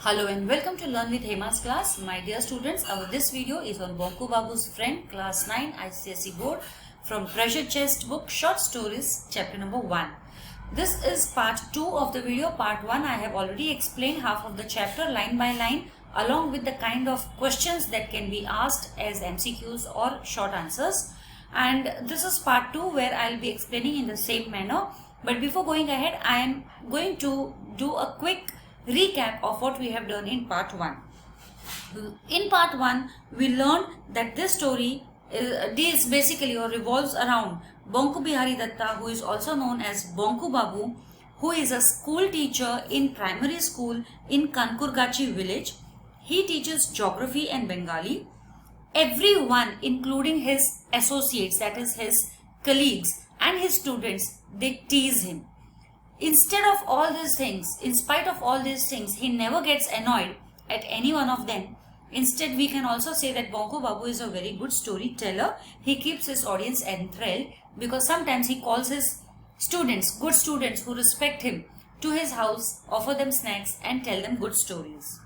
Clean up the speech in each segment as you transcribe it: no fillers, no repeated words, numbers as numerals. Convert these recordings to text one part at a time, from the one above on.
Hello and welcome to Learn with Hema's class. My dear students, this video is on Bonku Babu's Friend, Class 9 ICSE Board from Treasure Chest book Short Stories, chapter number 1. This is part 2 of the video. Part 1 I have already explained half of the chapter line by line along with the kind of questions that can be asked as MCQs or short answers. And this is part 2 where I will be explaining in the same manner. But before going ahead, I am going to do a quick recap of what we have done in part 1. In part 1, we learned that this story deals basically or revolves around Bonku Bihari Datta, who is also known as Bonku Babu, who is a school teacher in primary school in Kankurgachi village. He teaches geography and Bengali. Everyone, including his associates, that is his colleagues and his students, they tease him. Instead of all these things, in spite of all these things, he never gets annoyed at any one of them. Instead, we can also say that Bonku Babu is a very good storyteller. He keeps his audience enthralled because sometimes he calls his students, good students who respect him, to his house, offer them snacks and tell them good stories.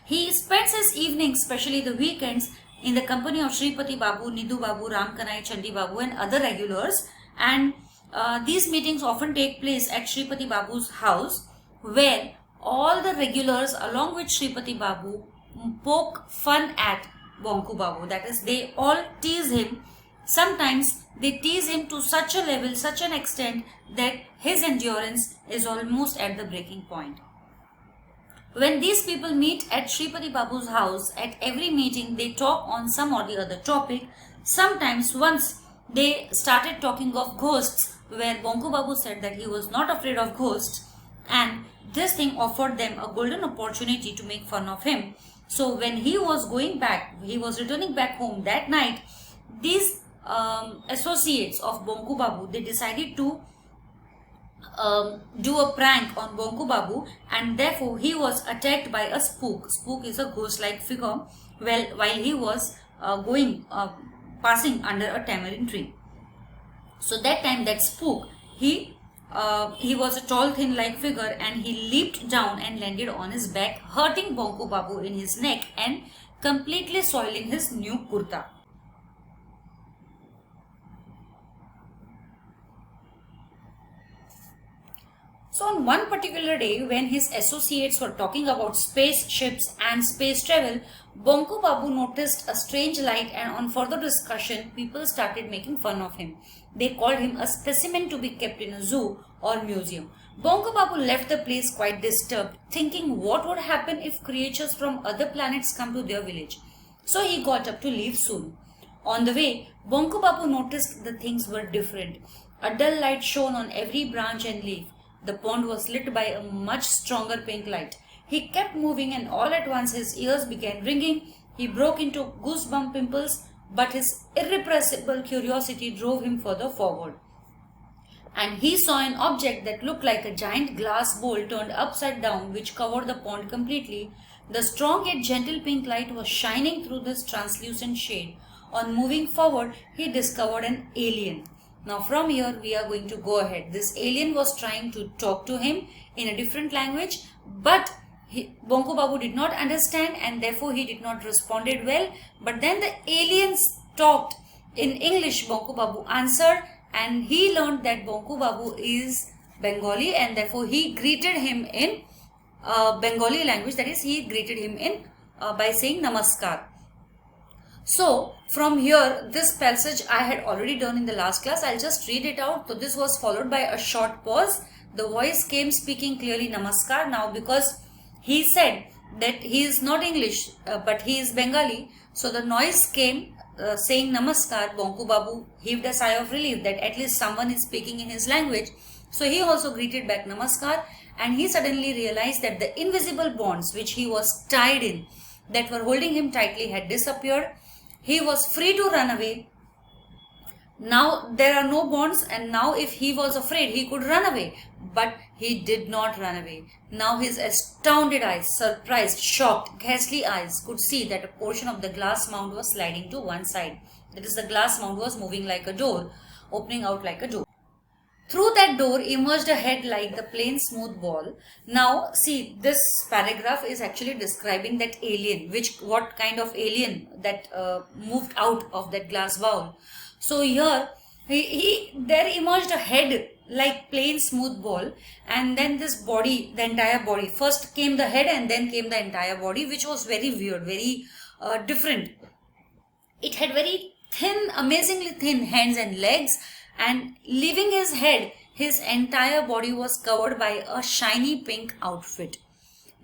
He spends his evenings, especially the weekends, in the company of Shripati Babu, Nidhu Babu, Ram Kanai, Chandi Babu and other regulars, and these meetings often take place at Shripati Babu's house, where all the regulars along with Shripati Babu poke fun at Bonku Babu. That is, they all tease him. Sometimes they tease him to such a level, such an extent that his endurance is almost at the breaking point. When these people meet at Shripati Babu's house, at every meeting they talk on some or the other topic. Sometimes once they started talking of ghosts, where Bonku Babu said that he was not afraid of ghosts, and this thing offered them a golden opportunity to make fun of him. So when he was returning back home that night, these associates of Bonku Babu, they decided to do a prank on Bonku Babu, and therefore he was attacked by a spook. Spook is a ghost-like figure while he was passing under a tamarind tree. So that time that spook, he was a tall thin like figure, and he leaped down and landed on his back, hurting Bonku Babu in his neck and completely soiling his new kurta. So on one particular day, when his associates were talking about spaceships and space travel, Bonku Babu noticed a strange light, and on further discussion, people started making fun of him. They called him a specimen to be kept in a zoo or museum. Bonku Babu left the place quite disturbed, thinking what would happen if creatures from other planets come to their village. So he got up to leave soon. On the way, Bonku Babu noticed the things were different. A dull light shone on every branch and leaf. The pond was lit by a much stronger pink light. He kept moving, and all at once his ears began ringing. He broke into goosebump pimples, but his irrepressible curiosity drove him further forward. And he saw an object that looked like a giant glass bowl turned upside down, which covered the pond completely. The strong yet gentle pink light was shining through this translucent shade. On moving forward, he discovered an alien. Now from here we are going to go ahead. This alien was trying to talk to him in a different language, but Bonku Babu did not understand, and therefore he did not respond well. But then the aliens talked in English. Bonku Babu answered, and he learned that Bonku Babu is Bengali, and therefore he greeted him in Bengali language. That is, he greeted him in by saying Namaskar. So from here, this passage I had already done in the last class. I'll just read it out. So this was followed by a short pause. The voice came speaking clearly Namaskar. Now because he said that he is not English but he is Bengali, so the noise came saying Namaskar. Bonku Babu heaved a sigh of relief that at least someone is speaking in his language. So he also greeted back Namaskar, and he suddenly realized that the invisible bonds which he was tied in, that were holding him tightly, had disappeared. He was free to run away. Now there are no bonds, and now if he was afraid, he could run away. But he did not run away. Now his astounded eyes, surprised, shocked, ghastly eyes could see that a portion of the glass mound was sliding to one side. That is, the glass mound was moving like a door, opening out like a door. Through that door emerged a head like the plain smooth ball. Now see, this paragraph is actually describing that alien, what kind of alien that moved out of that glass bowl. So here there emerged a head like plain smooth ball, and then this body, the entire body. First came the head and then came the entire body, which was very weird, very different. It had very thin, amazingly thin hands and legs, and leaving his head, his entire body was covered by a shiny pink outfit.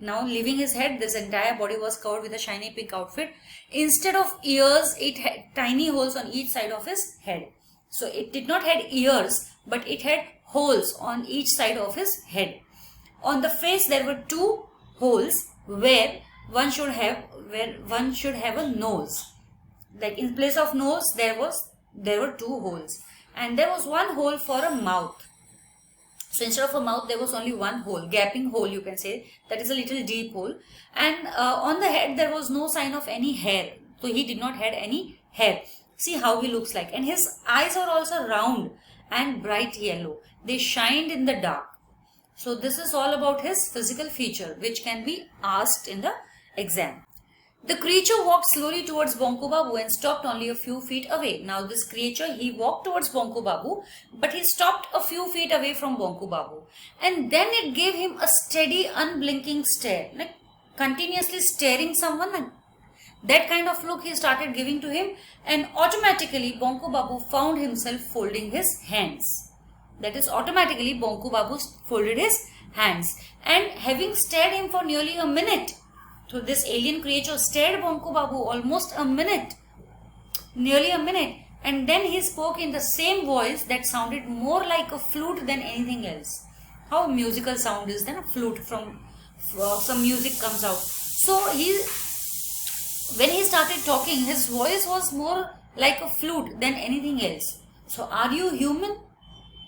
Now leaving his head, this entire body was covered with a shiny pink outfit. Instead of ears, it had tiny holes on each side of his head. So it did not have ears, but it had holes on each side of his head. On the face there were two holes where one should have a nose. Like in place of nose there were two holes, and there was one hole for a mouth. So instead of a mouth there was only one hole, gaping hole you can say, that is a little deep hole. And on the head there was no sign of any hair, so he did not have any hair. See how he looks like. And his eyes are also round and bright yellow. They shined in the dark. So this is all about his physical feature, which can be asked in the exam. The creature walked slowly towards Bonku Babu and stopped only a few feet away. Now this creature, he walked towards Bonku Babu, but he stopped a few feet away from Bonku Babu. And then it gave him a steady, unblinking stare, like continuously staring someone. And that kind of look he started giving to him, and automatically Bonku Babu found himself folding his hands. That is, automatically Bonku Babu folded his hands, and having stared him for nearly a minute. So this alien creature stared Bonku Babu almost a minute, nearly a minute, and then he spoke in the same voice that sounded more like a flute than anything else. How a musical sound is, then a flute, from some music comes out. So when he started talking, his voice was more like a flute than anything else. So, are you human?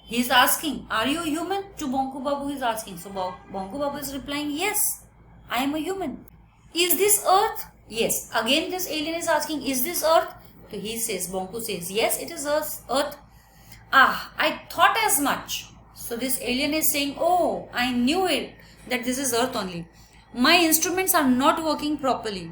He is asking, are you human? To Bonku Babu he is asking. So Bonku Babu is replying, yes, I am a human. Is this earth? Yes. Again this alien is asking, is this earth? So he says, Bonku says, yes, it is earth. Ah, I thought as much. So this alien is saying, oh, I knew it, that this is earth only. My instruments are not working properly.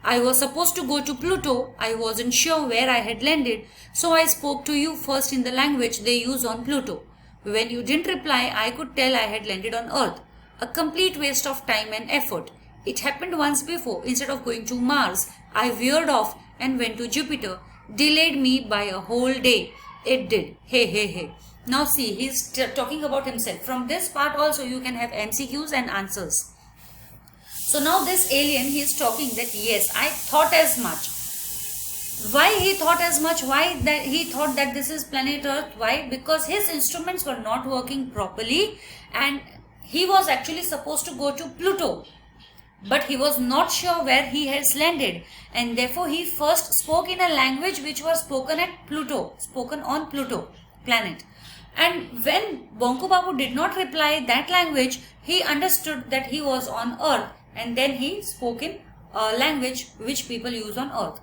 I was supposed to go to Pluto. I wasn't sure where I had landed, so I spoke to you first in the language they use on Pluto. When you didn't reply, I could tell I had landed on Earth. A complete waste of time and effort. It happened once before. Instead of going to Mars, I veered off and went to Jupiter. Delayed me by a whole day. It did. Hey. Now see, he's talking about himself. From this part also you can have MCQs and answers. So now this alien, he is talking that yes, I thought as much. Why he thought as much? Why that he thought that this is planet Earth? Why? Because his instruments were not working properly, and he was actually supposed to go to Pluto. But he was not sure where he has landed, and therefore he first spoke in a language which was spoken at Pluto, spoken on Pluto planet. And when Bonku Babu did not reply that language, he understood that he was on Earth, and then he spoke in a language which people use on Earth.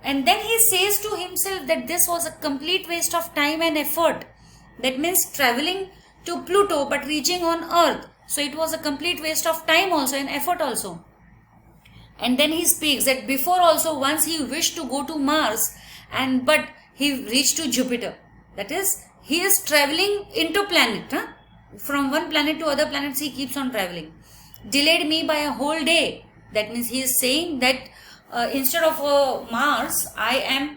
And then he says to himself that this was a complete waste of time and effort. That means traveling to Pluto but reaching on Earth. So it was a complete waste of time also and effort also. And then he speaks that before also once he wished to go to Mars, but he reached to Jupiter. That is, he is traveling into planet. From one planet to other planets he keeps on traveling. Delayed me by a whole day. That means he is saying that instead of Mars, I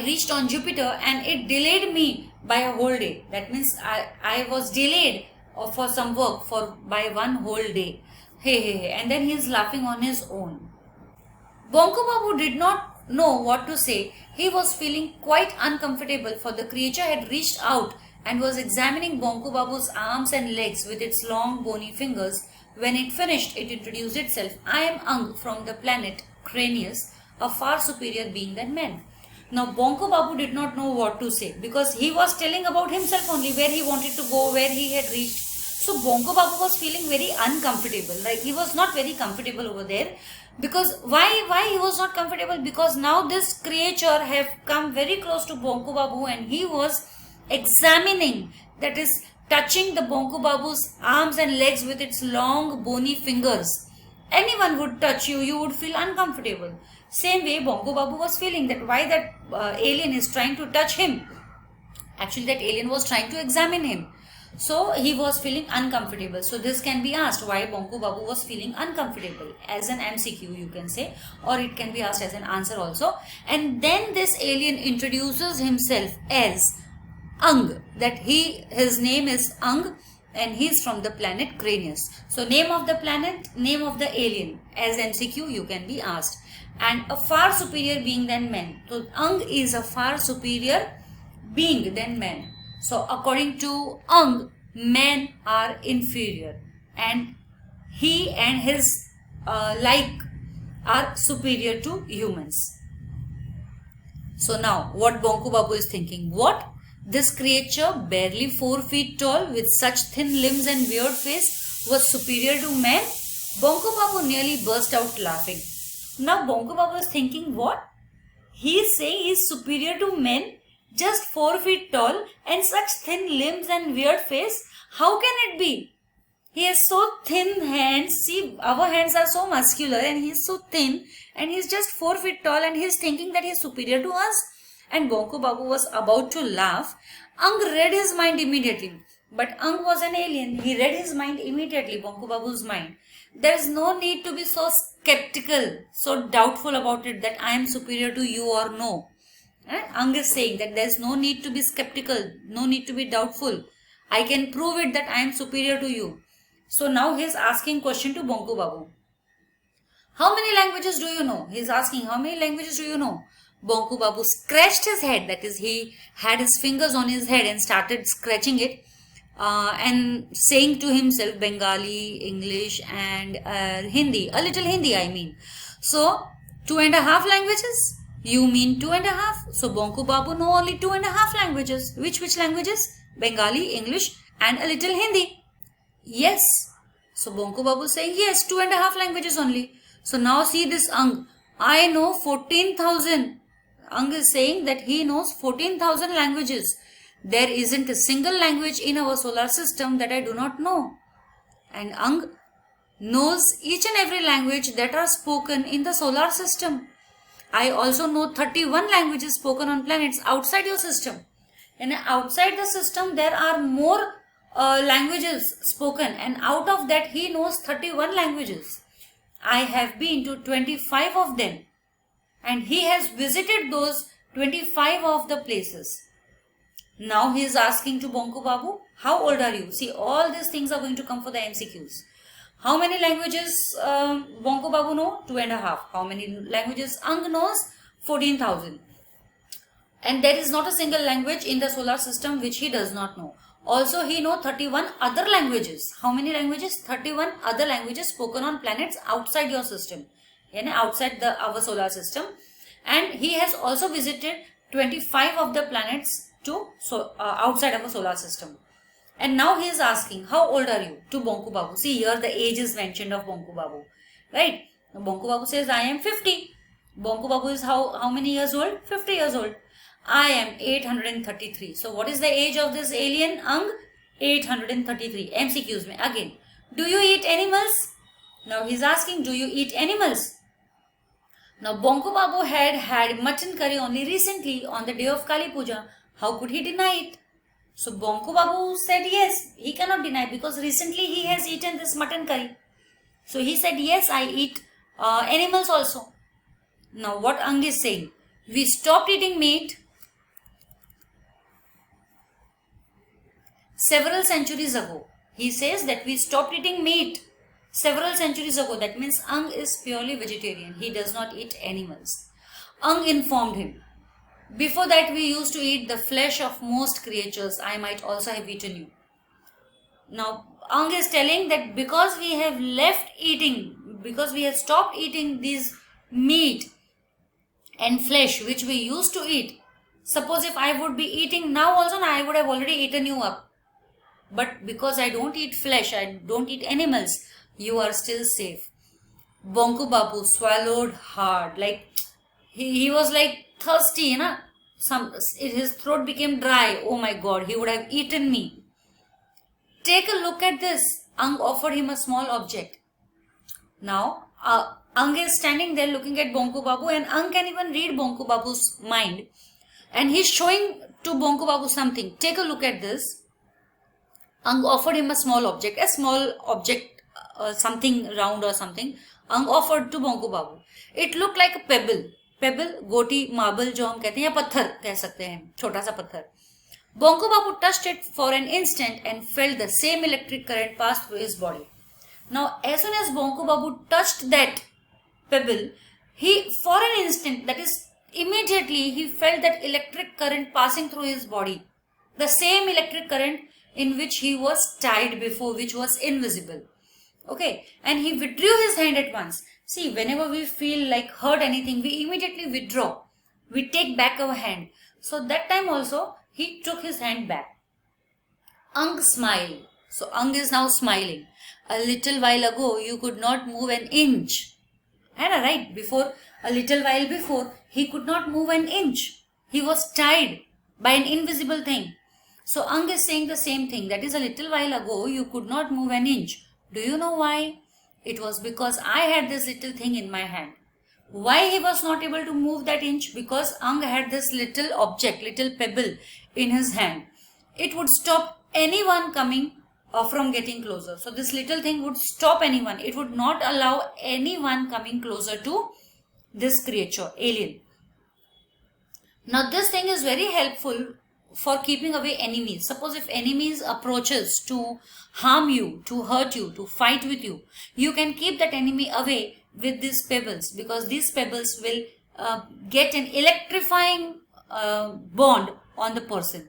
reached on Jupiter and it delayed me by a whole day. That means I was delayed for some work by one whole day. Hey. And then he is laughing on his own. Bonku Babu did not know what to say. He was feeling quite uncomfortable, for the creature had reached out and was examining Bonku Babu's arms and legs with its long bony fingers. When it finished, it introduced itself. I am Ang from the planet Cranius, a far superior being than man. Now Bonku Babu did not know what to say, because he was telling about himself only, where he wanted to go, where he had reached. So Bonku Babu was feeling very uncomfortable, like he was not very comfortable over there. Because why he was not comfortable? Because now this creature have come very close to Bonku Babu and he was examining, that is touching the Bonku Babu's arms and legs with its long bony fingers. Anyone would touch you, you would feel uncomfortable. Same way Bonku Babu was feeling that why that alien is trying to touch him. Actually that alien was trying to examine him. So he was feeling uncomfortable. So this can be asked why Bonku Babu was feeling uncomfortable, as an MCQ you can say, or it can be asked as an answer also. And then this alien introduces himself as Ang, that his name is Ang and he is from the planet Cranius. So name of the planet, name of the alien, as MCQ you can be asked. And a far superior being than men. So Ang is a far superior being than men. So according to Ang, men are inferior and he and his like are superior to humans. So now what Bonku Babu is thinking, what? This creature barely 4 feet tall with such thin limbs and weird face was superior to men? Bonku Babu nearly burst out laughing. Now Bonku Babu is thinking, what? He is saying he is superior to men, just 4 feet tall and such thin limbs and weird face. How can it be? He has so thin hands. See, our hands are so muscular and he is so thin and he is just 4 feet tall and he is thinking that he is superior to us. And Bonku Babu was about to laugh. Ang read his mind immediately. But Ang was an alien. He read his mind immediately, Bonku Babu's mind. There is no need to be so skeptical, so doubtful about it that I am superior to you or no. Ang is saying that there is no need to be skeptical, no need to be doubtful. I can prove it that I am superior to you. So now he is asking question to Bonku Babu. How many languages do you know? He is asking, how many languages do you know? Bonku Babu scratched his head, that is he had his fingers on his head and started scratching it and saying to himself Bengali, English and Hindi, a little Hindi I mean. So 2.5 languages? You mean 2.5? So Bonku Babu know only 2.5 languages. Which languages? Bengali, English and a little Hindi. Yes. So Bonku Babu is saying yes, 2.5 languages only. So now see this Ang. I know 14,000. Ang is saying that he knows 14,000 languages. There isn't a single language in our solar system that I do not know. And Ang knows each and every language that are spoken in the solar system. I also know 31 languages spoken on planets outside your system. And outside the system there are more languages spoken, and out of that he knows 31 languages. I have been to 25 of them. And he has visited those 25 of the places. Now he is asking to Bonku Babu, how old are you? See, all these things are going to come for the MCQs. How many languages Bonku Babu know? 2.5. How many languages Ang knows? 14,000. And there is not a single language in the solar system which he does not know. Also he knows 31 other languages. How many languages? 31 other languages spoken on planets outside your system. Outside our solar system. And he has also visited 25 of the planets outside our solar system. And now he is asking, how old are you? To Bonku Babu. See, here the age is mentioned of Bonku Babu. Right? Now, Bonku Babu says, I am 50. Bonku Babu is how many years old? 50 years old. I am 833. So what is the age of this alien Ang? 833. MCQs mein. Again, do you eat animals? Now he is asking, do you eat animals? Now Bonku Babu had mutton curry only recently on the day of Kali Puja. How could he deny it? So Bonku Babu said yes, he cannot deny because recently he has eaten this mutton curry. So he said yes, I eat animals also. Now what Ang is saying? We stopped eating meat several centuries ago. He says that we stopped eating meat several centuries ago. That means Ang is purely vegetarian. He does not eat animals. Ang informed him, before that we used to eat the flesh of most creatures. I might also have eaten you. Now Ang is telling that because we have left eating, because we have stopped eating these meat and flesh which we used to eat. Suppose if I would be eating now also, I would have already eaten you up. But because I don't eat flesh, I don't eat animals, you are still safe. Bonku Babu swallowed hard, like he was like thirsty, his throat became dry. Oh my God, he would have eaten me. Take a look at this. Ang offered him a small object. Now, Ang is standing there looking at Bonku Babu, and Ang can even read Bonku Babu's mind. And he's showing to Bonku Babu something. Take a look at this. Ang offered him a small object, something round or something. Ang offered to Bonku Babu. It looked like a pebble. Pebble, गोटी, marble जो हम कहते हैं, या पत्थर कह सकते हैं, छोटा सा पत्थर. Bonku Babu touched it for an instant and felt the same electric current pass through his body. Now, as soon as Bonku Babu touched that pebble, for an instant, that is, immediately he felt that electric current passing through his body. The same electric current in which he was tied before, which was invisible. Okay, and he withdrew his hand at once. See, whenever we feel like hurt anything, we immediately withdraw. We take back our hand. So that time also, he took his hand back. Ang smiled. So Ang is now smiling. A little while ago, you could not move an inch. And right, a little while before, he could not move an inch. He was tied by an invisible thing. So Ang is saying the same thing. That is, a little while ago, you could not move an inch. Do you know why? It was because I had this little thing in my hand. Why he was not able to move that inch? Because Ang had this little object, little pebble in his hand. It would stop anyone coming from getting closer. So this little thing would stop anyone. It would not allow anyone coming closer to this creature, alien. Now this thing is very helpful for keeping away enemies. Suppose if enemies approaches to harm you, to hurt you, to fight with you, you can keep that enemy away with these pebbles, because these pebbles will get an electrifying bond on the person.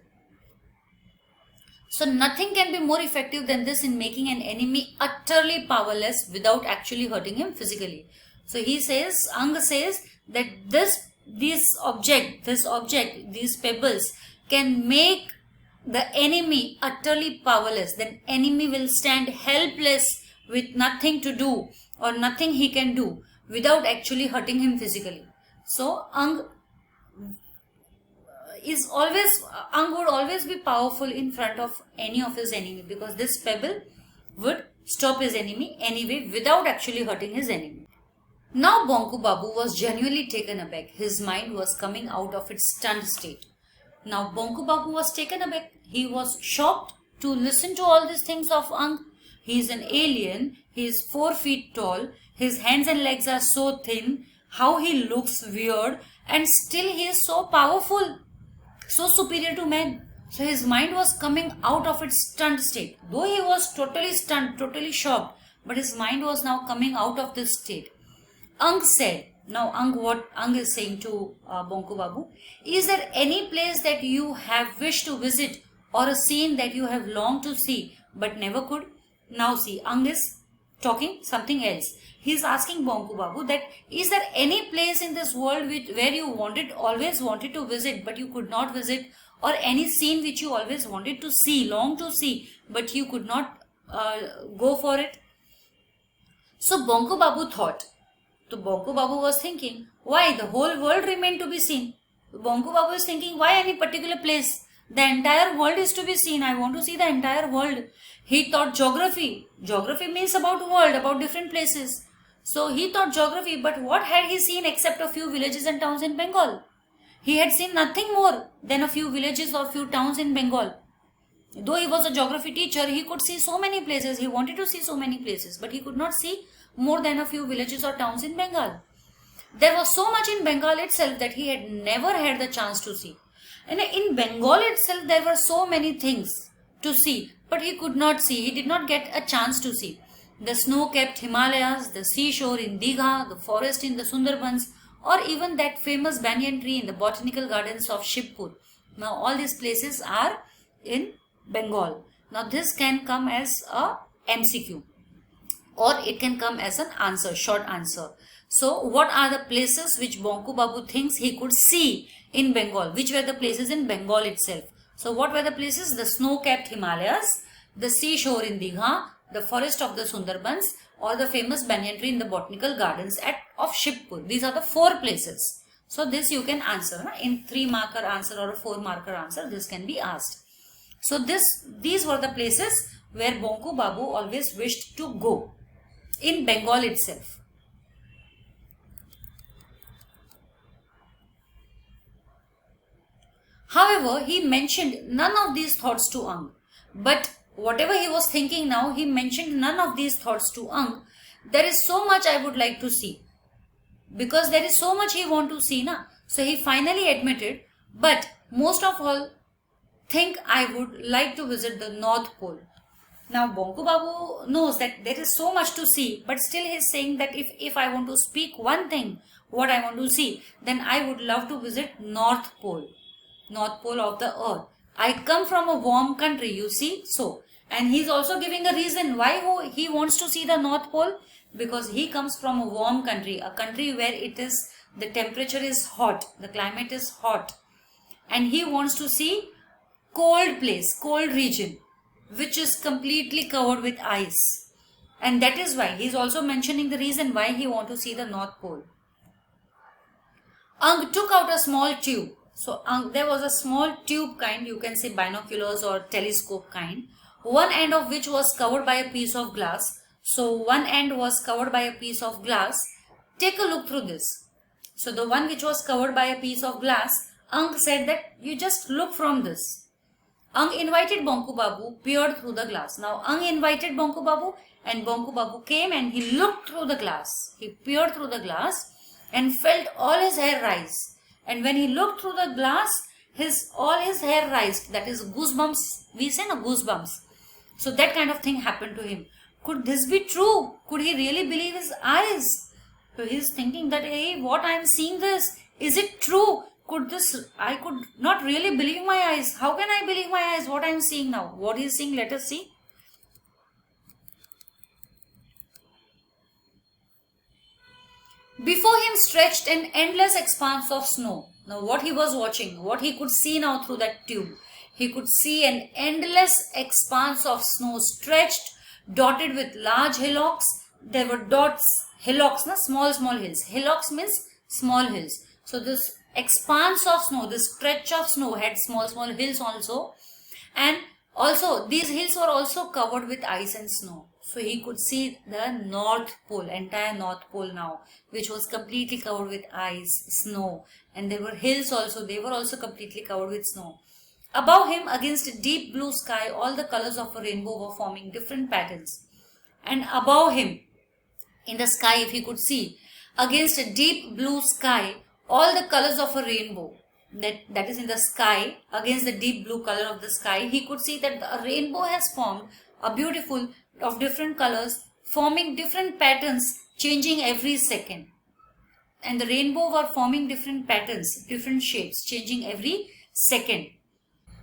So nothing can be more effective than this in making an enemy utterly powerless without actually hurting him physically. So he says, Ang says that these pebbles can make the enemy utterly powerless. Then enemy will stand helpless with nothing to do or nothing he can do without actually hurting him physically. So Ang would always be powerful in front of any of his enemy, because this pebble would stop his enemy anyway without actually hurting his enemy. Now Bonku Babu was genuinely taken aback. His mind was coming out of its stunned state. Now Bonku Babu was taken aback. He was shocked to listen to all these things of Ang. He is an alien. He is 4 feet tall. His hands and legs are so thin. How he looks weird, and still he is so powerful, so superior to man. So his mind was coming out of its stunned state. Though he was totally stunned, totally shocked, but his mind was now coming out of this state. Ang said, now what Ang is saying to Bonku Babu, is there any place that you have wished to visit, or a scene that you have longed to see but never could? Now see, Ang is talking something else. He is asking Bonku Babu that, is there any place in this world where you always wanted to visit but you could not visit, or any scene which you always wanted to see, longed to see, but you could not go for it? So Bonku Babu thought. So Bonku Babu was thinking, why the whole world remained to be seen? Bonku Babu is thinking, why any particular place? The entire world is to be seen. I want to see the entire world. He thought geography. Geography means about world, about different places. So he thought geography, but what had he seen except a few villages and towns in Bengal? He had seen nothing more than a few villages or few towns in Bengal. Though he was a geography teacher, he could see so many places. He wanted to see so many places, but he could not see more than a few villages or towns in Bengal. There was so much in Bengal itself that he had never had the chance to see. And in Bengal itself, there were so many things to see, but he could not see. He did not get a chance to see. The snow-capped Himalayas, the seashore in Digha, the forest in the Sundarbans, or even that famous banyan tree in the botanical gardens of Shibpur. Now all these places are in Bengal. Now this can come as a MCQ, or it can come as an answer, short answer. So what are the places which Bonku Babu thinks he could see in Bengal? Which were the places in Bengal itself? So what were the places? The snow-capped Himalayas, the seashore in Digha, the forest of the Sundarbans, or the famous banyan tree in the botanical gardens of Shibpur. These are the 4 places. So this you can answer in 3-marker answer or a 4-marker answer. This can be asked. So these were the places where Bonku Babu always wished to go in Bengal itself. However, he mentioned none of these thoughts to Ang. But whatever he was thinking now, he mentioned none of these thoughts to Ang. There is so much I would like to see. Because there is so much he want to see, na? So he finally admitted, but most of all, think I would like to visit the North Pole. Now Bonku Babu knows that there is so much to see, but still he is saying that if I want to speak one thing, what I want to see, then I would love to visit North Pole. North Pole of the earth. I come from a warm country, you see, so. And he is also giving a reason why he wants to see the North Pole. Because he comes from a warm country, a country where the temperature is hot, the climate is hot. And he wants to see cold place, cold region, which is completely covered with ice. And that is why he is also mentioning the reason why he wants to see the North Pole. Ang took out a small tube. So there was a small tube kind, you can say binoculars or telescope kind, one end of which was covered by a piece of glass. So one end was covered by a piece of glass. Take a look through this. So the one which was covered by a piece of glass, Ang said that you just look from this. Ang invited Bonku Babu, peered through the glass. Now Ang invited Bonku Babu and Bonku Babu came and he looked through the glass. He peered through the glass and felt all his hair rise. And when he looked through the glass, all his hair rised. That is goosebumps. We say no, goosebumps. So that kind of thing happened to him. Could this be true? Could he really believe his eyes? So he is thinking that, hey, what I am seeing this, is it true? I could not really believe my eyes. How can I believe my eyes? What I am seeing now? What he is seeing, let us see. Before him stretched an endless expanse of snow. Now what he was watching, what he could see now through that tube. He could see an endless expanse of snow stretched, dotted with large hillocks. There were dots, hillocks, small hills. Hillocks means small hills. So this expanse of snow, this stretch of snow had small hills also. And also these hills were also covered with ice and snow. So he could see the North Pole, entire North Pole now, which was completely covered with ice, snow. And there were hills also, they were also completely covered with snow. Above him, against a deep blue sky, all the colors of a rainbow were forming different patterns. And above him, in the sky, if he could see, against a deep blue sky, all the colors of a rainbow, that is in the sky, against the deep blue color of the sky, he could see that a rainbow has formed, a beautiful, of different colors, forming different patterns, changing every second. And the rainbow were forming different patterns, different shapes, changing every second.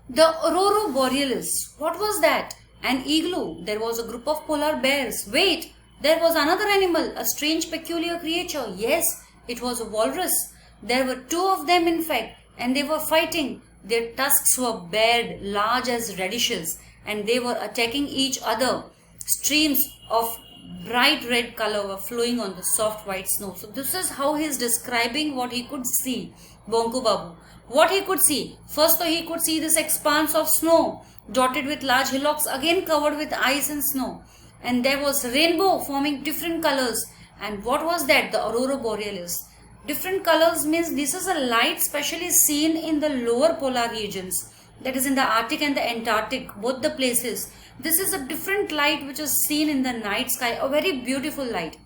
The aurora borealis, what was that? An igloo. There was a group of polar bears. Wait, there was another animal, a strange peculiar creature. Yes, it was a walrus. There were 2 of them in fact, and they were fighting. Their tusks were bared, large as radishes, and they were attacking each other. Streams of bright red color were flowing on the soft white snow. So this is how he is describing what he could see, Bonku Babu. What he could see. First he could see this expanse of snow, dotted with large hillocks, again covered with ice and snow. And there was rainbow forming different colors. And what was that? The aurora borealis. Different colors means this is a light specially seen in the lower polar regions. That is in the Arctic and the Antarctic, both the places. This is a different light which is seen in the night sky, a very beautiful light.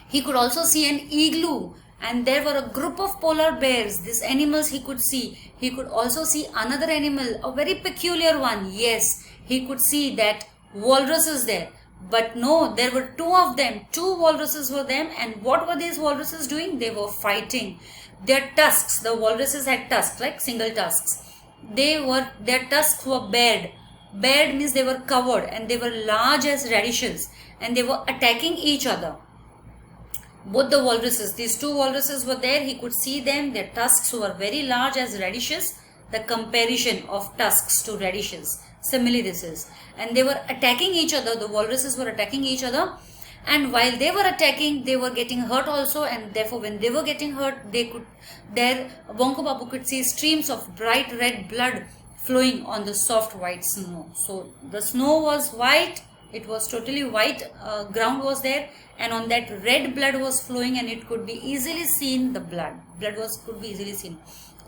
He could also see an igloo, and there were a group of polar bears. These animals he could see. He could also see another animal, a very peculiar one. Yes, he could see that walruses there. But no, there were 2 of them. 2 walruses were them. And what were these walruses doing? They were fighting. Their tusks, the walruses had tusks, like single tusks. Their tusks were bared. Bared means they were covered, and they were large as radishes, and they were attacking each other. Both the walruses, these 2 walruses were there. He could see them. Their tusks were very large as radishes. The comparison of tusks to radishes. Similarly this is. And they were attacking each other. The walruses were attacking each other. and while they were attacking, they were getting hurt also, and therefore when they were getting hurt, Bonku Babu could see streams of bright red blood flowing on the soft white snow. So the snow was white, it was totally white, ground was there, and on that red blood was flowing, and it could be easily seen, the blood could be easily seen.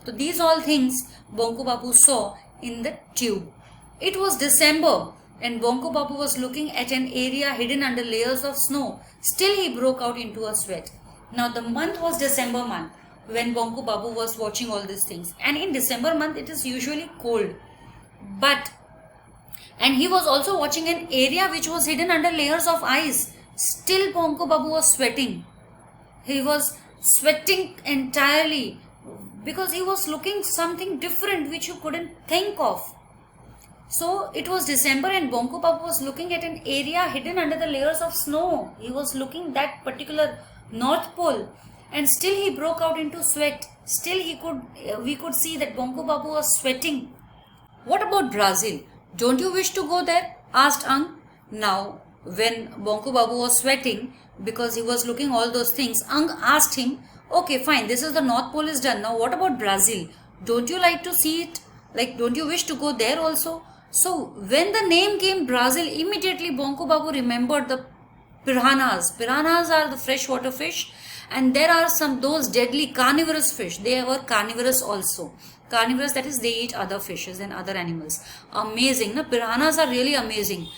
So these all things Bonku Babu saw in the tube. It was December, and Bonku Babu was looking at an area hidden under layers of snow. Still he broke out into a sweat. Now the month was December month when Bonku Babu was watching all these things, and in December month it is usually cold, and he was also watching an area which was hidden under layers of ice. Still Bonku Babu was sweating. He was sweating entirely because he was looking something different which you couldn't think of. So it was December, and Bonku Babu was looking at an area hidden under the layers of snow. He was looking that particular North Pole, and still he broke out into sweat. Still we could see that Bonku Babu was sweating. What about Brazil? Don't you wish to go there? Asked Ang. Now when Bonku Babu was sweating because he was looking all those things, Ang asked him, okay fine, this is the North Pole is done. Now what about Brazil? Don't you like to see it? Like, don't you wish to go there also? So when the name came Brazil, immediately Bonku Babu remembered the piranhas. Piranhas are the freshwater fish, and there are those deadly carnivorous fish. They were carnivorous also. Carnivorous, that is, they eat other fishes and other animals. Amazing, no? Piranhas are really amazing.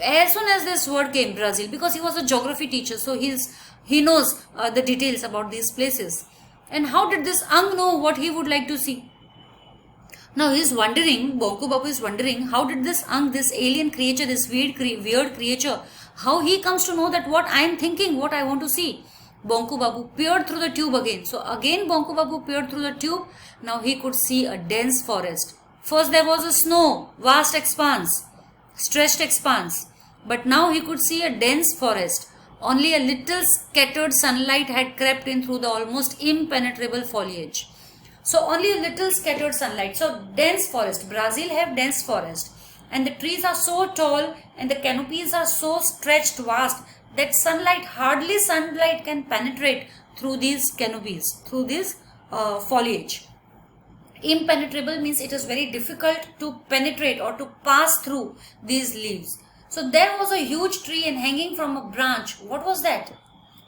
As soon as this word came, Brazil, because he was a geography teacher, so he knows the details about these places. And how did this Ang know what he would like to see? Now he is wondering, Bonku Babu is wondering, how did this Ang, this alien creature, this weird creature, how he comes to know that what I am thinking, what I want to see. Bonku Babu peered through the tube again. So again Bonku Babu peered through the tube. Now he could see a dense forest. First there was a snow, vast expanse, stretched expanse. But now he could see a dense forest. Only a little scattered sunlight had crept in through the almost impenetrable foliage. So only a little scattered sunlight. So dense forest. Brazil have dense forest. And the trees are so tall and the canopies are so stretched vast that hardly sunlight can penetrate through these canopies, through this foliage. Impenetrable means it is very difficult to penetrate or to pass through these leaves. So there was a huge tree, and hanging from a branch, what was that?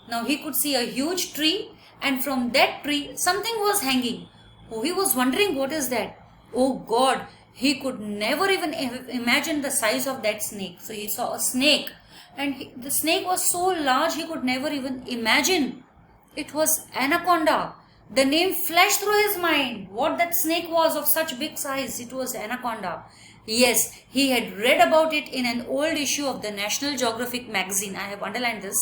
Now he could see a huge tree, and from that tree something was hanging. Oh, he was wondering, what is that? Oh God, he could never even imagine the size of that snake. So he saw a snake, and the snake was so large he could never even imagine. It was anaconda. The name flashed through his mind. What that snake was of such big size, it was anaconda. Yes, he had read about it in an old issue of the National Geographic magazine. I have underlined this.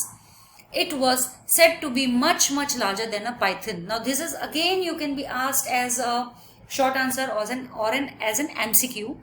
It was said to be much larger than a python. Now this is again, you can be asked as a short answer or as an MCQ.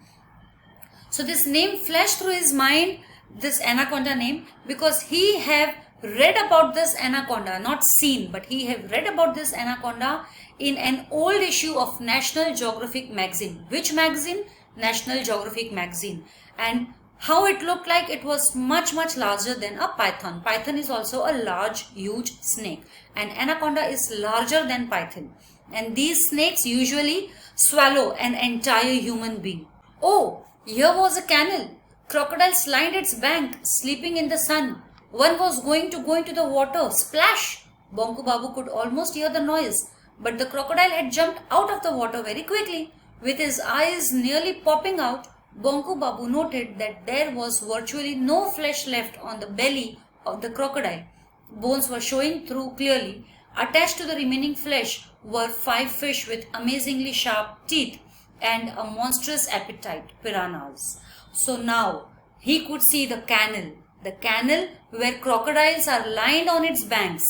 So this name flashed through his mind, this anaconda name, because he have read about this anaconda, not seen, but he have read about this anaconda in an old issue of National Geographic magazine. Which magazine? National Geographic magazine. And how it looked like, it was much larger than a python. Python is also a large, huge snake, and anaconda is larger than python. And these snakes usually swallow an entire human being. Oh, here was a canal. Crocodiles lined its bank, sleeping in the sun. One was going to go into the water. Splash! Bonku Babu could almost hear the noise, but the crocodile had jumped out of the water very quickly. With his eyes nearly popping out, Bonku Babu noted that there was virtually no flesh left on the belly of the crocodile. Bones were showing through clearly. Attached to the remaining flesh were 5 fish with amazingly sharp teeth and a monstrous appetite, piranhas. So now he could see the canal where crocodiles are lined on its banks.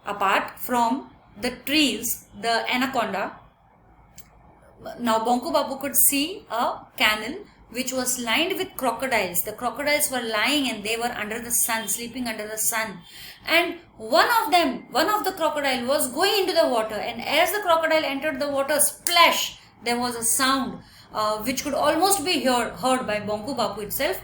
Apart from the trees, the anaconda, now Bonku Babu could see a canal which was lined with crocodiles. The crocodiles were lying and they were under the sun, sleeping under the sun. And one of the crocodile was going into the water, and as the crocodile entered the water, splash, there was a sound which could almost be heard by Bonku Babu itself.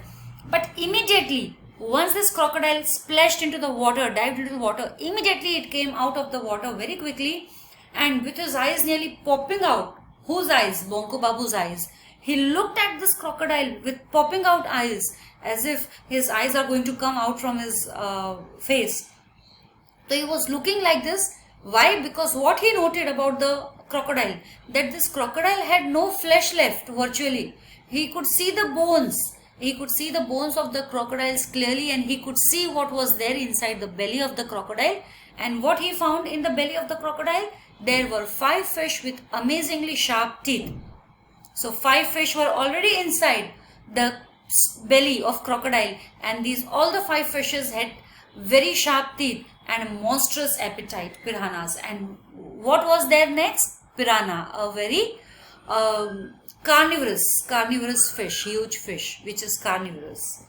But immediately Once this crocodile splashed into the water, dived into the water, immediately it came out of the water very quickly, and with his eyes nearly popping out. Whose eyes? Bonku Babu's eyes. He looked at this crocodile with popping out eyes, as if his eyes are going to come out from his face. So he was looking like this. Why? Because what he noted about the crocodile, that this crocodile had no flesh left virtually. He could see the bones. He could see the bones of the crocodiles clearly, and he could see what was there inside the belly of the crocodile. And what he found in the belly of the crocodile? There were 5 fish with amazingly sharp teeth. So 5 fish were already inside the belly of crocodile, and all the 5 fishes had very sharp teeth and a monstrous appetite, piranhas. And what was there next? Piranha, a very carnivorous fish, huge fish, which is carnivorous.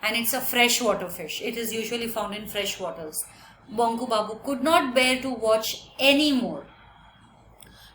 And it's a freshwater fish. It is usually found in fresh waters. Bonku Babu could not bear to watch any more.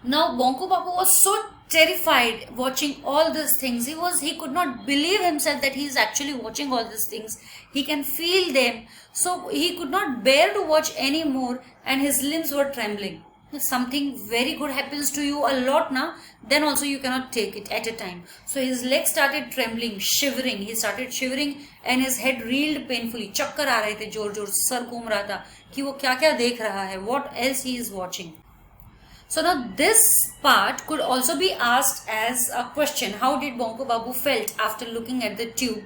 Now Bonku Babu was so terrified watching all these things. He could not believe himself that he is actually watching all these things. He can feel them. So he could not bear to watch any more, and his limbs were trembling. If something very good happens to you a lot now, then also you cannot take it at a time. So his legs started trembling, shivering. He started shivering and his head reeled painfully. Chakkar aa rahe the, जोर-जोर से sir घूम रहा था कि वो क्या-क्या देख रहा है. What else he is watching? So now this part could also be asked as a question. How did Bonku Babu felt after looking at the tube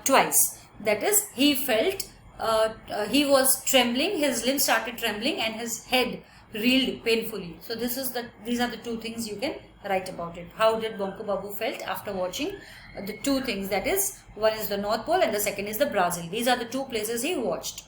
twice? That is, he felt he was trembling, his limbs started trembling, and his head reeled painfully. So these are the 2 things you can write about it. How did Bonku Babu felt after watching the 2 things? That is, one is the North Pole and the second is the Brazil. These are the 2 places he watched.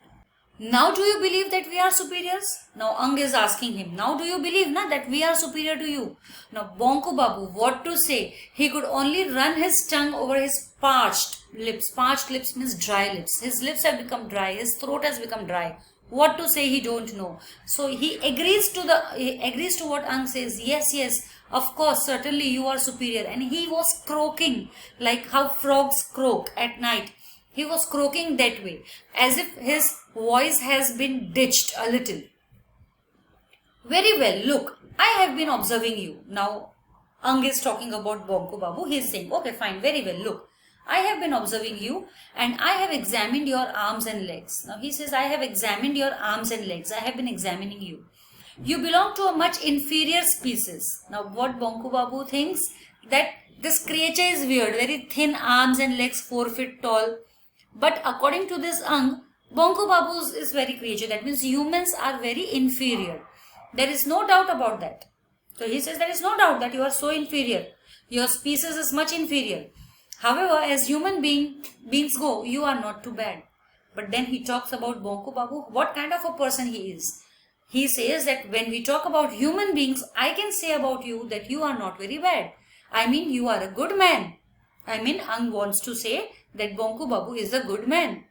Now do you believe that we are superiors? Now Ang is asking him, now do you believe that we are superior to you? Now Bonku Babu, what to say? He could only run his tongue over his parched lips. Parched lips means dry lips. His lips have become dry. His throat has become dry. What to say he don't know. So he agrees to what Ang says. Yes, of course, certainly you are superior. And he was croaking like how frogs croak at night. He was croaking that way, as if his voice has been ditched a little. Very well, look, I have been observing you. Now, Ang is talking about Bonku Babu. He is saying, okay, fine, very well, look, I have been observing you and I have examined your arms and legs. Now, he says, I have examined your arms and legs. I have been examining you. You belong to a much inferior species. Now, what Bonku Babu thinks, that this creature is weird, very thin arms and legs, 4 feet tall. But according to this Ang, Bonku Babu is very creature. That means humans are very inferior. There is no doubt about that. So he says there is no doubt that you are so inferior. Your species is much inferior. However, as human beings go, you are not too bad. But then he talks about Bonku Babu, what kind of a person he is. He says that when we talk about human beings, I can say about you that you are not very bad. I mean, you are a good man. Ang wants to say that Bonku Babu is a good man.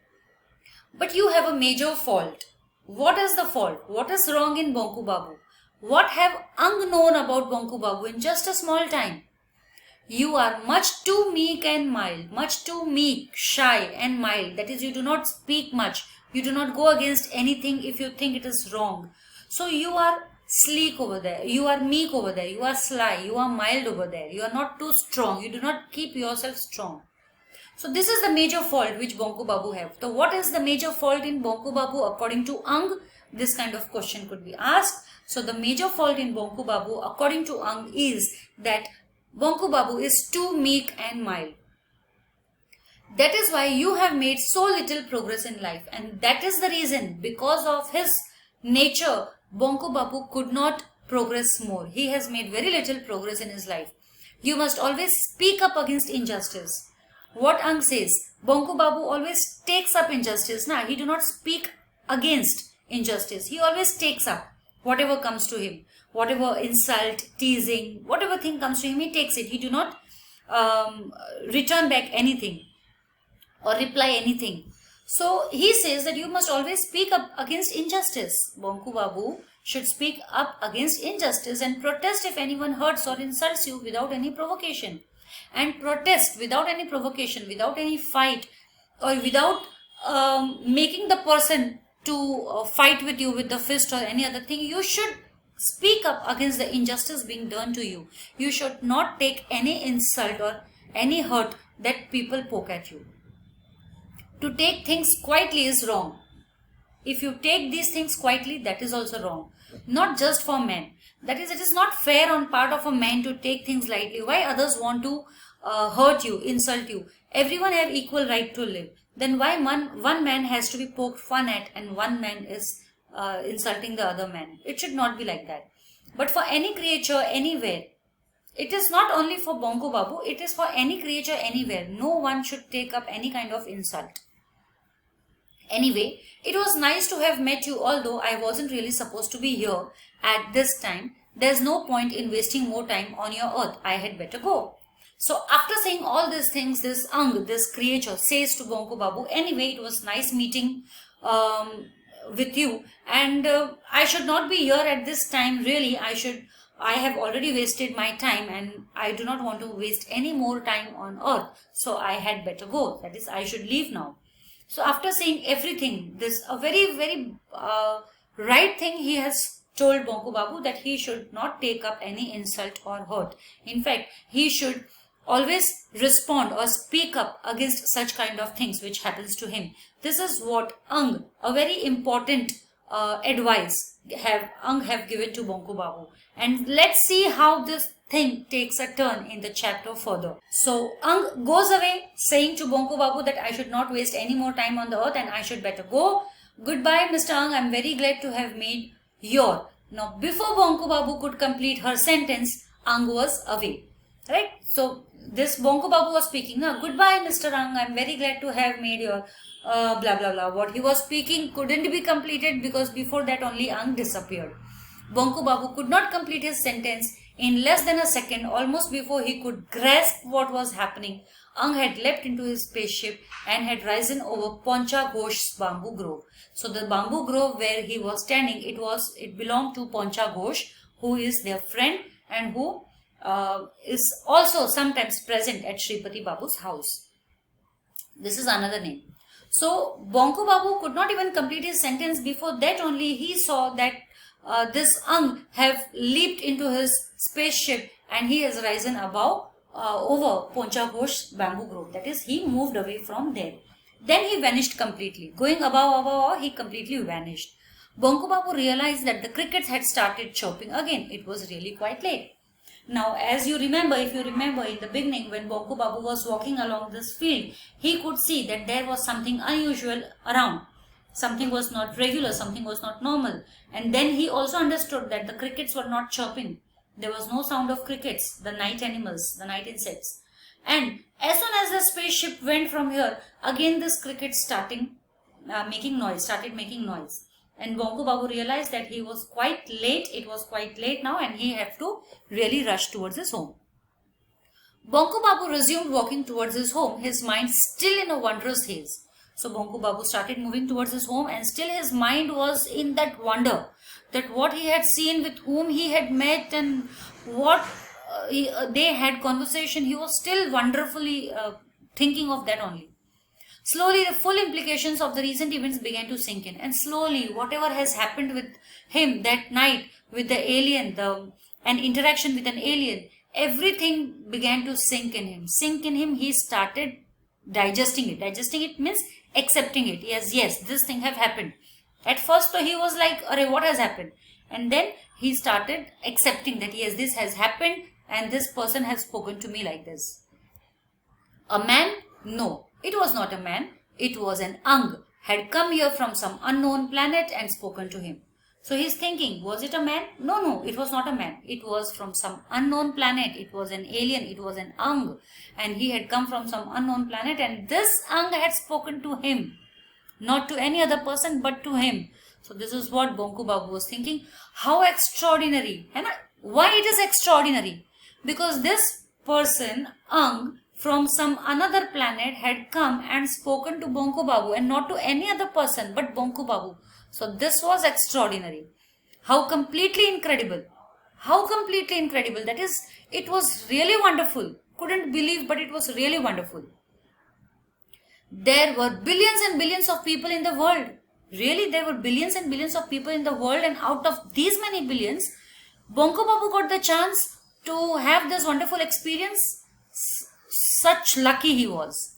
But you have a major fault. What is the fault? What is wrong in Bonku Babu? What have Ang known about Bonku Babu in just a small time? You are much too meek and mild. Much too meek, shy and mild. That is, you do not speak much. You do not go against anything if you think it is wrong. So you are sleek over there. You are meek over there. You are sly. You are mild over there. You are not too strong. You do not keep yourself strong. So this is the major fault which Bonku Babu have. So what is the major fault in Bonku Babu according to Ang? This kind of question could be asked. So the major fault in Bonku Babu according to Ang is that Bonku Babu is too meek and mild. That is why you have made so little progress in life, and that is the reason, because of his nature, Bonku Babu could not progress more. He has made very little progress in his life. You must always speak up against injustice. What Ang says, Bonku Babu always takes up injustice. He do not speak against injustice. He always takes up whatever comes to him. Whatever insult, teasing, whatever thing comes to him, he takes it. He do not return back anything or reply anything. So he says that you must always speak up against injustice. Bonku Babu should speak up against injustice and protest if anyone hurts or insults you without any provocation. and protest without any provocation, without any fight, or without making the person to fight with you with the fist or any other thing, you should speak up against the injustice being done to you. You should not take any insult or any hurt that people poke at you. To take things quietly is wrong. If you take these things quietly, that is also wrong. Not just for men. That is, it is not fair on part of a man to take things lightly. Why others want to hurt you, insult you? Everyone have equal right to live. Then why one man has to be poked fun at and one man is insulting the other man? It should not be like that. But for any creature anywhere, it is not only for Bonku Babu, it is for any creature anywhere. No one should take up any kind of insult. Anyway, it was nice to have met you, although I wasn't really supposed to be here at this time. There's no point in wasting more time on your earth. I had better go. So after saying all these things, this Ang, this creature, says to Bonku Babu, anyway, it was nice meeting with you, and I should not be here at this time. Really, I have already wasted my time and I do not want to waste any more time on earth. So I had better go. That is, I should leave now. So after saying everything, this a very, very right thing he has told Bonku Babu, that he should not take up any insult or hurt. In fact, he should always respond or speak up against such kind of things which happens to him. This is what Ang, a very important advice Ang have given to Bonku Babu. And let's see how this thing takes a turn in the chapter further. So Ang goes away saying to Bonku Babu that I should not waste any more time on the earth and I should better go. Goodbye, Mr. Ang. I'm very glad to have made your. Now, before Bonku Babu could complete her sentence, Ang was away. Right? So this Bonku Babu was speaking. Now, goodbye, Mr. Ang. I'm very glad to have made your blah blah blah. What he was speaking couldn't be completed because before that only Ang disappeared. Bonku Babu could not complete his sentence. In less than a second, almost before he could grasp what was happening, Ang had leapt into his spaceship and had risen over Poncha Ghosh's bamboo grove. So the bamboo grove where he was standing, it belonged to Poncha Ghosh, who is their friend and who is also sometimes present at Shripati Babu's house. This is another name. So Bonku Babu could not even complete his sentence. Before that only he saw that this Ang have leaped into his spaceship and he has risen above over Poncha Ghosh's bamboo grove. That is, he moved away from there. Then he vanished completely. Going above, he completely vanished. Bonku Babu realized that the crickets had started chirping again. It was really quite late. Now, as you remember, if you remember in the beginning when Bonku Babu was walking along this field, he could see that there was something unusual around. Something was not regular, something was not normal. And then he also understood that the crickets were not chirping. There was no sound of crickets, the night animals, the night insects. And as soon as the spaceship went from here, again this cricket started making noise. And Bonku Babu realized that he was quite late. It was quite late now and he had to really rush towards his home. Bonku Babu resumed walking towards his home, his mind still in a wondrous haze. So Bonku Babu started moving towards his home and still his mind was in that wonder that what he had seen, with whom he had met and what they had conversation. He was still wonderfully thinking of that only. Slowly the full implications of the recent events began to sink in, and slowly whatever has happened with him that night with the alien, an interaction with an alien, everything began to sink in him. He started digesting it. Digesting it means accepting it. Yes, this thing have happened. At first he was like, what has happened? And then he started accepting that yes, this has happened and this person has spoken to me like this. A man? No, it was not a man. It was an Ang, had come here from some unknown planet and spoken to him. So he's thinking, was it a man? No, it was not a man. It was from some unknown planet. It was an alien. It was an Ang. And he had come from some unknown planet and this Ang had spoken to him. Not to any other person, but to him. So this is what Bonku Babu was thinking. How extraordinary. And why it is extraordinary? Because this person, Ang, from some another planet had come and spoken to Bonku Babu and not to any other person but Bonku Babu. So this was extraordinary. How completely incredible. That is, it was really wonderful. couldn't believe, but it was really wonderful. There were billions and billions of people in the world. Really, there were billions and billions of people in the world, and out of these many billions, Bonku Babu got the chance to have this wonderful experience. Such lucky he was.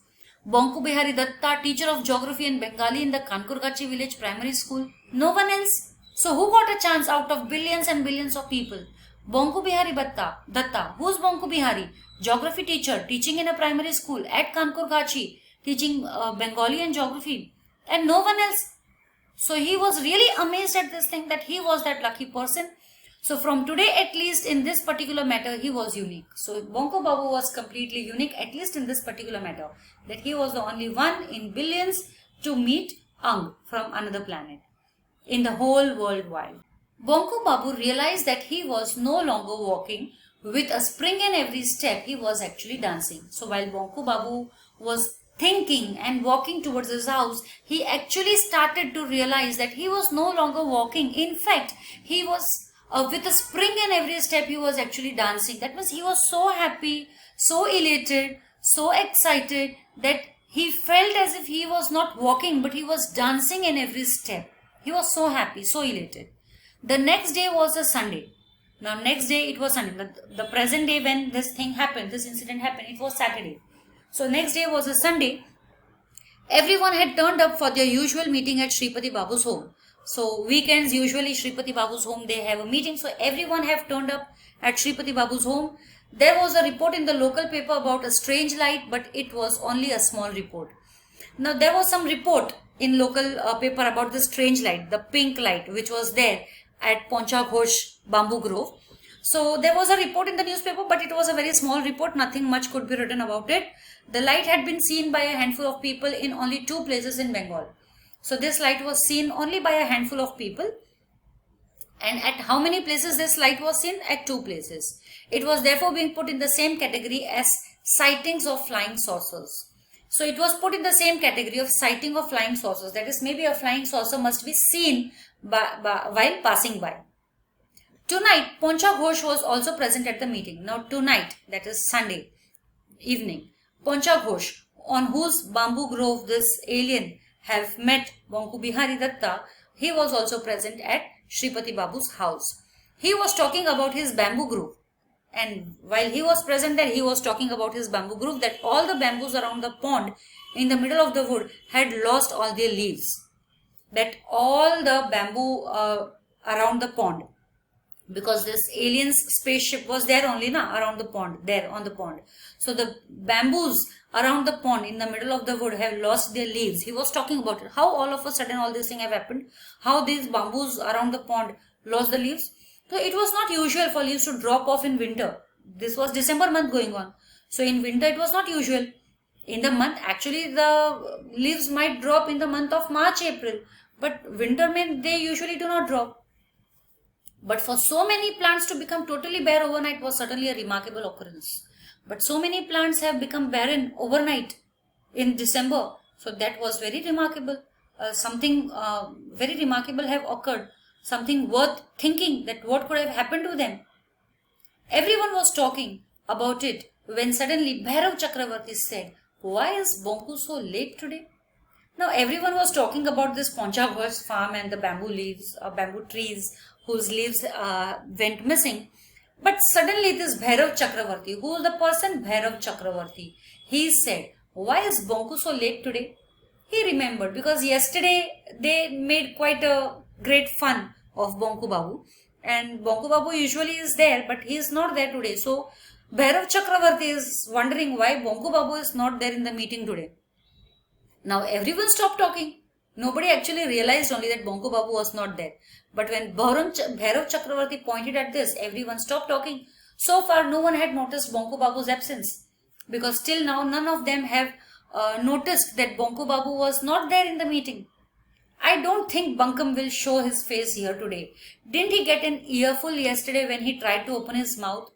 Bonku Bihari Datta, teacher of geography and Bengali in the Kankurgachi village primary school. No one else. So who got a chance out of billions and billions of people? Bonku Bihari Datta. Who's Bonku Bihari? Geography teacher, teaching in a primary school at Kankurgachi, teaching Bengali and geography, and no one else. So he was really amazed at this thing, that he was that lucky person. So from today, at least in this particular matter, he was unique. So Bonku Babu was completely unique, at least in this particular matter, that he was the only one in billions to meet Ang from another planet in the whole world wide. Bonku Babu realized that he was no longer walking with a spring in every step. He was actually dancing. So while Bonku Babu was thinking and walking towards his house, he actually started to realize that he was no longer walking. In fact, he was with a spring in every step, he was actually dancing. That means he was so happy, so elated, so excited that he felt as if he was not walking, but he was dancing in every step. He was so happy, so elated. The next day was a Sunday. Now next day it was Sunday. The present day when this thing happened, this incident happened, it was Saturday. So next day was a Sunday. Everyone had turned up for their usual meeting at Shripati Babu's home. So weekends, usually Shripati Babu's home, they have a meeting. So everyone have turned up at Shripati Babu's home. There was a report in the local paper about a strange light, but it was only a small report. Now there was some report in local paper about the strange light, the pink light, which was there at Poncha Ghosh Bamboo Grove. So there was a report in the newspaper, but it was a very small report. Nothing much could be written about it. The light had been seen by a handful of people in only 2 places in Bengal. So this light was seen only by a handful of people. And at how many places this light was seen? At 2 places. It was therefore being put in the same category as sightings of flying saucers. So it was put in the same category of sighting of flying saucers. That is, maybe a flying saucer must be seen while passing by. Tonight, Poncha Ghosh was also present at the meeting. Now tonight, that is Sunday evening, Poncha Ghosh, on whose bamboo grove this alien have met Bonku Bihari Datta, he was also present at Shripati Babu's house. He was talking about his bamboo grove. And while he was present there, he was talking about his bamboo grove, that all the bamboos around the pond in the middle of the wood had lost all their leaves. That all the bamboo around the pond, because this alien's spaceship was there only around the pond, there on the pond. So the bamboos around the pond in the middle of the wood have lost their leaves. He was talking about it. How all of a sudden all these things have happened. How these bamboos around the pond lost the leaves. So it was not usual for leaves to drop off in winter. This was December month going on. So in winter it was not usual. In the month, actually the leaves might drop in the month of March, April. But winter means they usually do not drop. But for so many plants to become totally bare overnight was certainly a remarkable occurrence. But so many plants have become barren overnight in December. So that was very remarkable. Something very remarkable have occurred. Something worth thinking, that what could have happened to them. Everyone was talking about it when suddenly Bhairav Chakravarti said, "Why is Bonku so late today?" Now everyone was talking about this Poncha Ghosh farm and the bamboo leaves, bamboo trees whose leaves went missing. But suddenly this Bhairav Chakravarti, who is the person? Bhairav Chakravarti. He said, "Why is Bonku so late today?" He remembered, because yesterday they made quite a great fun of Bonku Babu. And Bonku Babu usually is there, but he is not there today. So Bhairav Chakravarti is wondering why Bonku Babu is not there in the meeting today. Now everyone stopped talking. Nobody actually realized only that Bonku Babu was not there. But when Bhairav Chakravarti pointed at this, everyone stopped talking. So far no one had noticed Bonku Babu's absence. Because till now none of them have noticed that Bonku Babu was not there in the meeting. I don't think Bunkum will show his face here today. Didn't he get an earful yesterday when he tried to open his mouth?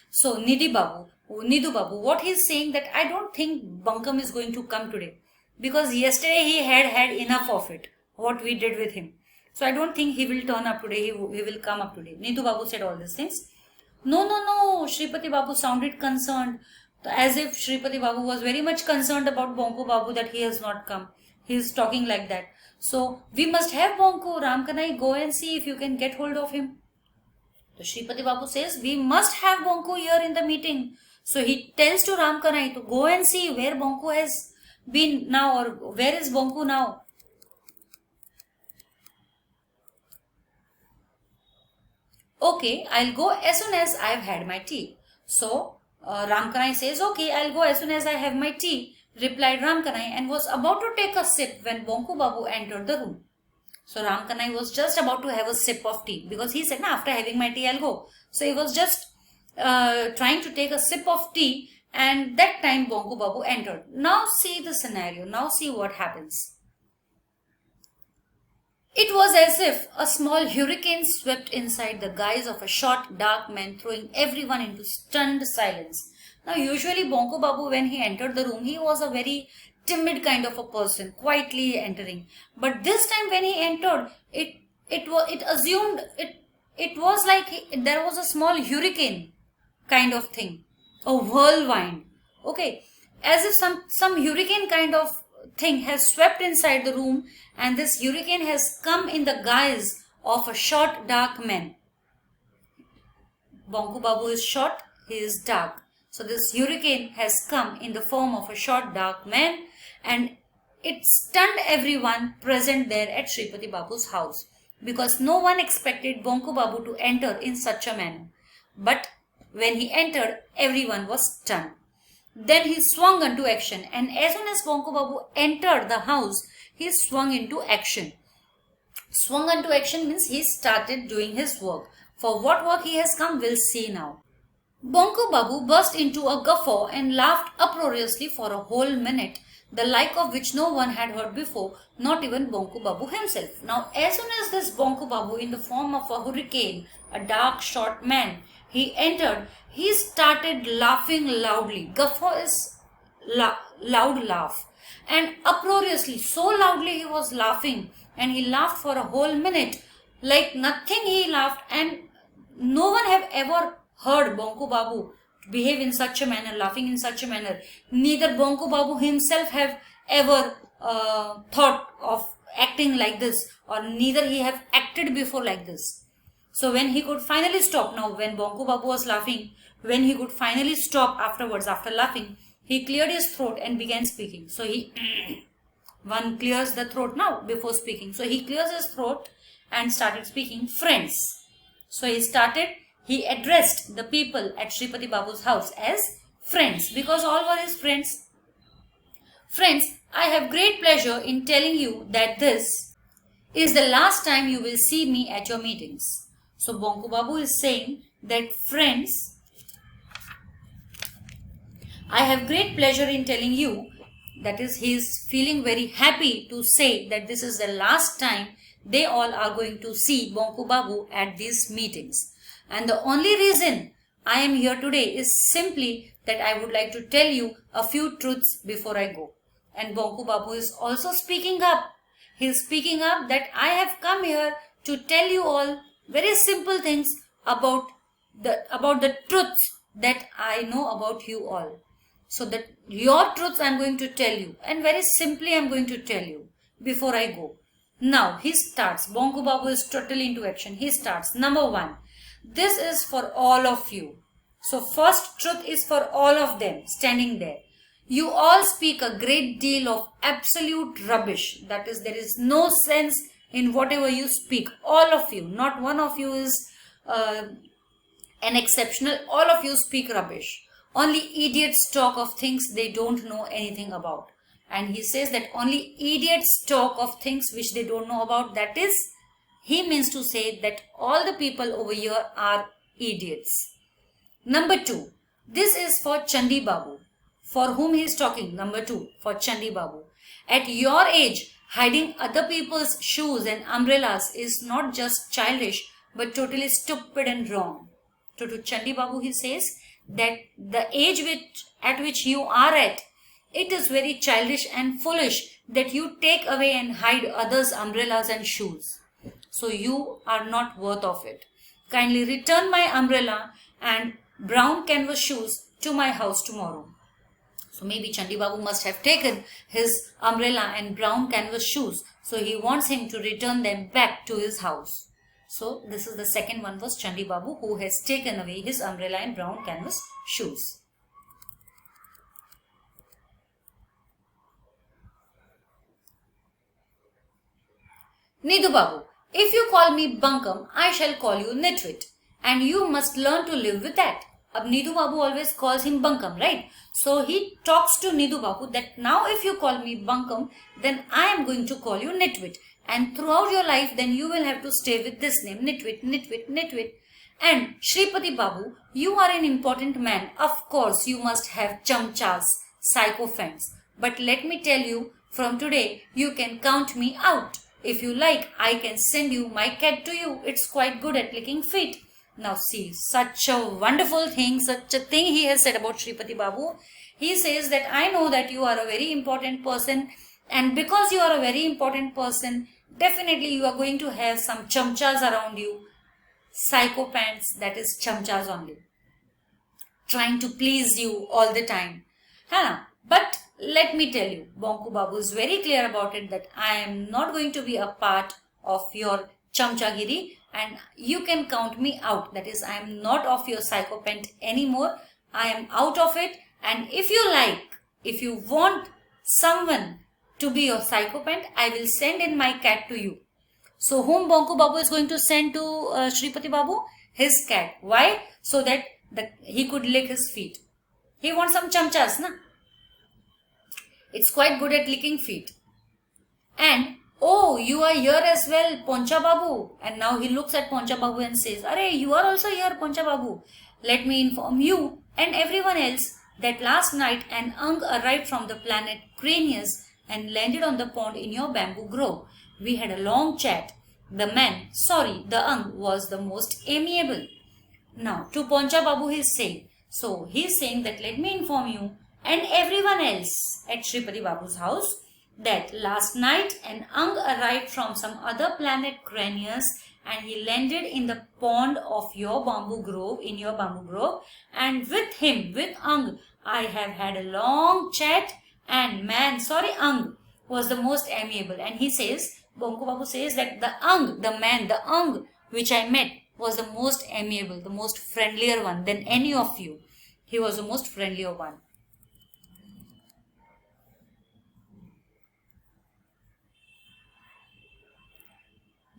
So Nidu Babu, what he is saying, that I don't think Bunkum is going to come today. Because yesterday he had enough of it, what we did with him. So I don't think he will turn up today, he will come up today. Nidu Babu said all these things. No, Shripati Babu sounded concerned. As if Shripati Babu was very much concerned about Bonku Babu that he has not come. He is talking like that. So we must have Bonku. Ramkanai, go and see if you can get hold of him. So Shripati Babu says, we must have Bonku here in the meeting. So he tells to Ramkanai to go and see where Bonku has been now, or where is Bonku now. Okay, I'll go as soon as I've had my tea. So Ramkanai says, okay, I'll go as soon as I have my tea, replied Ramkanai, and was about to take a sip when Bonku Babu entered the room. So Ramkanai was just about to have a sip of tea because he said, after having my tea, I'll go. So he was just trying to take a sip of tea, and that time Bonku Babu entered. Now see the scenario. Now see what happens. It was as if a small hurricane swept inside the guise of a short, dark man, throwing everyone into stunned silence. Now, usually Bonku Babu, when he entered the room, he was a very timid kind of a person, quietly entering. But this time when he entered, it was like there was a small hurricane kind of thing, a whirlwind. Okay, as if some hurricane kind of thing has swept inside the room, and this hurricane has come in the guise of a short, dark man. Bonku Babu is short, he is dark. So this hurricane has come in the form of a short, dark man, and it stunned everyone present there at Shripati Babu's house, because no one expected Bonku Babu to enter in such a manner. But when he entered, everyone was stunned. Then he swung into action, and as soon as Bonku Babu entered the house, he swung into action. Swung into action means he started doing his work. For what work he has come, we'll see now. Bonku Babu burst into a guffaw and laughed uproariously for a whole minute, the like of which no one had heard before, not even Bonku Babu himself. Now, as soon as this Bonku Babu, in the form of a hurricane, a dark, short man, he entered, he started laughing loudly. Guffaw is loud laugh. And uproariously, so loudly he was laughing, and he laughed for a whole minute, like nothing he laughed, and no one have ever heard Bonku Babu behave in such a manner, laughing in such a manner. Neither Bonku Babu himself have ever thought of acting like this, or neither he have acted before like this. So when he could finally stop, now when Bonku Babu was laughing, when he could finally stop afterwards, after laughing, he cleared his throat and began speaking. So one clears the throat now before speaking. So he clears his throat and started speaking. Friends. So he addressed the people at Shripati Babu's house as friends, because all were his friends. Friends, I have great pleasure in telling you that this is the last time you will see me at your meetings. So Bonku Babu is saying that, friends, I have great pleasure in telling you, that is, he is feeling very happy to say that this is the last time they all are going to see Bonku Babu at these meetings. And the only reason I am here today is simply that I would like to tell you a few truths before I go. And Bonku Babu is also speaking up. He is speaking up that I have come here to tell you all very simple things about the truths that I know about you all. So that your truths I am going to tell you, and very simply I am going to tell you before I go. Now he starts. Bonku Babu is totally into action. He starts. Number 1. This is for all of you. So first truth is for all of them standing there. You all speak a great deal of absolute rubbish. That is, there is no sense in whatever you speak. All of you. Not one of you is an exceptional. All of you speak rubbish. Only idiots talk of things they don't know anything about. And he says that only idiots talk of things which they don't know about. That is, he means to say that all the people over here are idiots. Number 2. This is for Chandi Babu. For whom he is talking. Number 2. For Chandi Babu. At your age, hiding other people's shoes and umbrellas is not just childish, but totally stupid and wrong. So to Chandi Babu he says that the age at which you are at, it is very childish and foolish that you take away and hide others' umbrellas and shoes. So you are not worth of it. Kindly return my umbrella and brown canvas shoes to my house tomorrow. So maybe Chandi Babu must have taken his umbrella and brown canvas shoes. So he wants him to return them back to his house. So this is the second one, was Chandi Babu, who has taken away his umbrella and brown canvas shoes. Nidu Babu, if you call me bunkum, I shall call you nitwit, and you must learn to live with that. Ab Nidu Babu always calls him bunkum, right? So he talks to Nidu Babu that now if you call me bunkum, then I am going to call you nitwit. And throughout your life, then you will have to stay with this name, nitwit, nitwit, nitwit. And Shripati Babu, you are an important man. Of course, you must have chamchas, sycophants. But let me tell you, from today, you can count me out. If you like, I can send you my cat to you. It's quite good at licking feet. Now see, such a wonderful thing, such a thing he has said about Shripati Babu. He says that I know that you are a very important person, and because you are a very important person, definitely you are going to have some chamchas around you. Psychopaths, that is chamchas only, trying to please you all the time. But let me tell you, Bonku Babu is very clear about it, that I am not going to be a part of your chamchagiri, and you can count me out. That is, I am not of your psychopath anymore. I am out of it. And if you like, if you want someone to be your psychopath, I will send in my cat to you. So whom Bonku Babu is going to send to Shripati Babu? His cat. Why? So that he could lick his feet. He wants some chamchas, na? It's quite good at licking feet. And, oh, you are here as well, Poncha Babu. And now he looks at Poncha Babu and says, Arey, you are also here, Poncha Babu. Let me inform you and everyone else that last night an Ang arrived from the planet Cranius and landed on the pond in your bamboo grove. We had a long chat. The Ang was the most amiable. Now, to Poncha Babu he is saying, so he is saying that let me inform you and everyone else at Shripati Babu's house that last night an Ang arrived from some other planet Cranius and he landed in the pond of your bamboo grove, and with him, with Ang, I have had a long chat, and Ang was the most amiable. And he says, Bonku Babu says that the Ang which I met was the most amiable, the most friendlier one than any of you. He was the most friendlier one.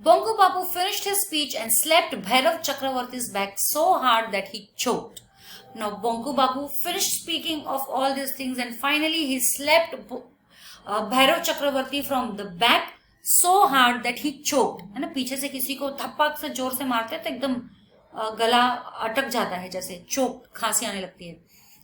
Bonku Babu finished his speech and slapped Bhairav Chakravarti's back so hard that he choked. Now Bonku Babu finished speaking of all these things and finally he slapped Bhairav Chakravarti from the back so hard that he choked. है ना, पीछे से किसी को थप्पक से जोर से मारते हैं तो एकदम गला अटक जाता है, जैसे चोक, खांसी आने लगती है.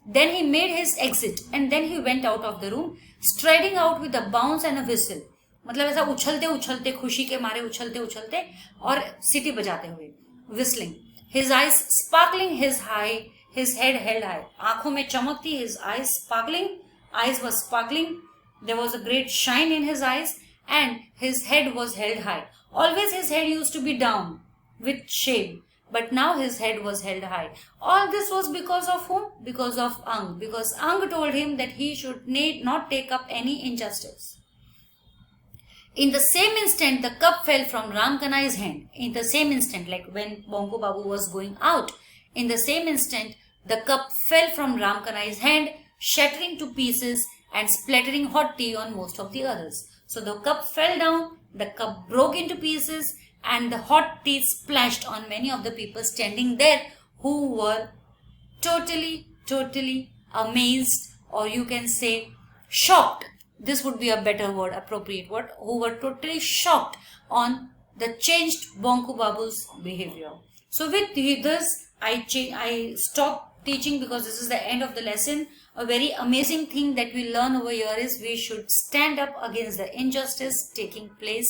Then he made his exit and then he went out of the room, striding out with a bounce and a whistle. मतलब ऐसा उछलते उछलते, खुशी के मारे उछलते उछलते और सीटी बजाते हुए, whistling. His eyes sparkling, his head held high. आंखों में चमक थी, his eyes were sparkling. There was a great shine in his eyes and his head was held high. Always his head used to be down with shame, but now his head was held high. All this was because of whom? Because of Ang. Because Ang told him that he should not take up any injustice. In the same instant, the cup fell from Ramkanai's hand. In the same instant, like when Bonku Babu was going out, in the same instant, the cup fell from Ramkanai's hand, shattering to pieces and splattering hot tea on most of the others. So the cup fell down, the cup broke into pieces, and the hot tea splashed on many of the people standing there who were totally amazed, or you can say shocked. This would be a better word, appropriate word, who were totally shocked on the changed Bonku Babu's behavior. So with this, I stop teaching because this is the end of the lesson. A very amazing thing that we learn over here is we should stand up against the injustice taking place.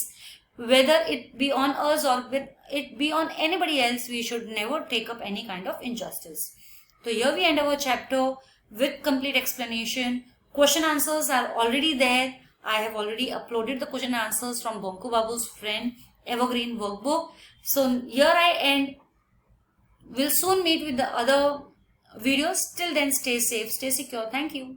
Whether it be on us or it be on anybody else, we should never take up any kind of injustice. So here we end our chapter with complete explanation. Question answers are already there. I have already uploaded the question answers from Bonku Babu's friend Evergreen workbook. So here I end. We'll soon meet with the other videos. Till then, stay safe, stay secure. Thank you.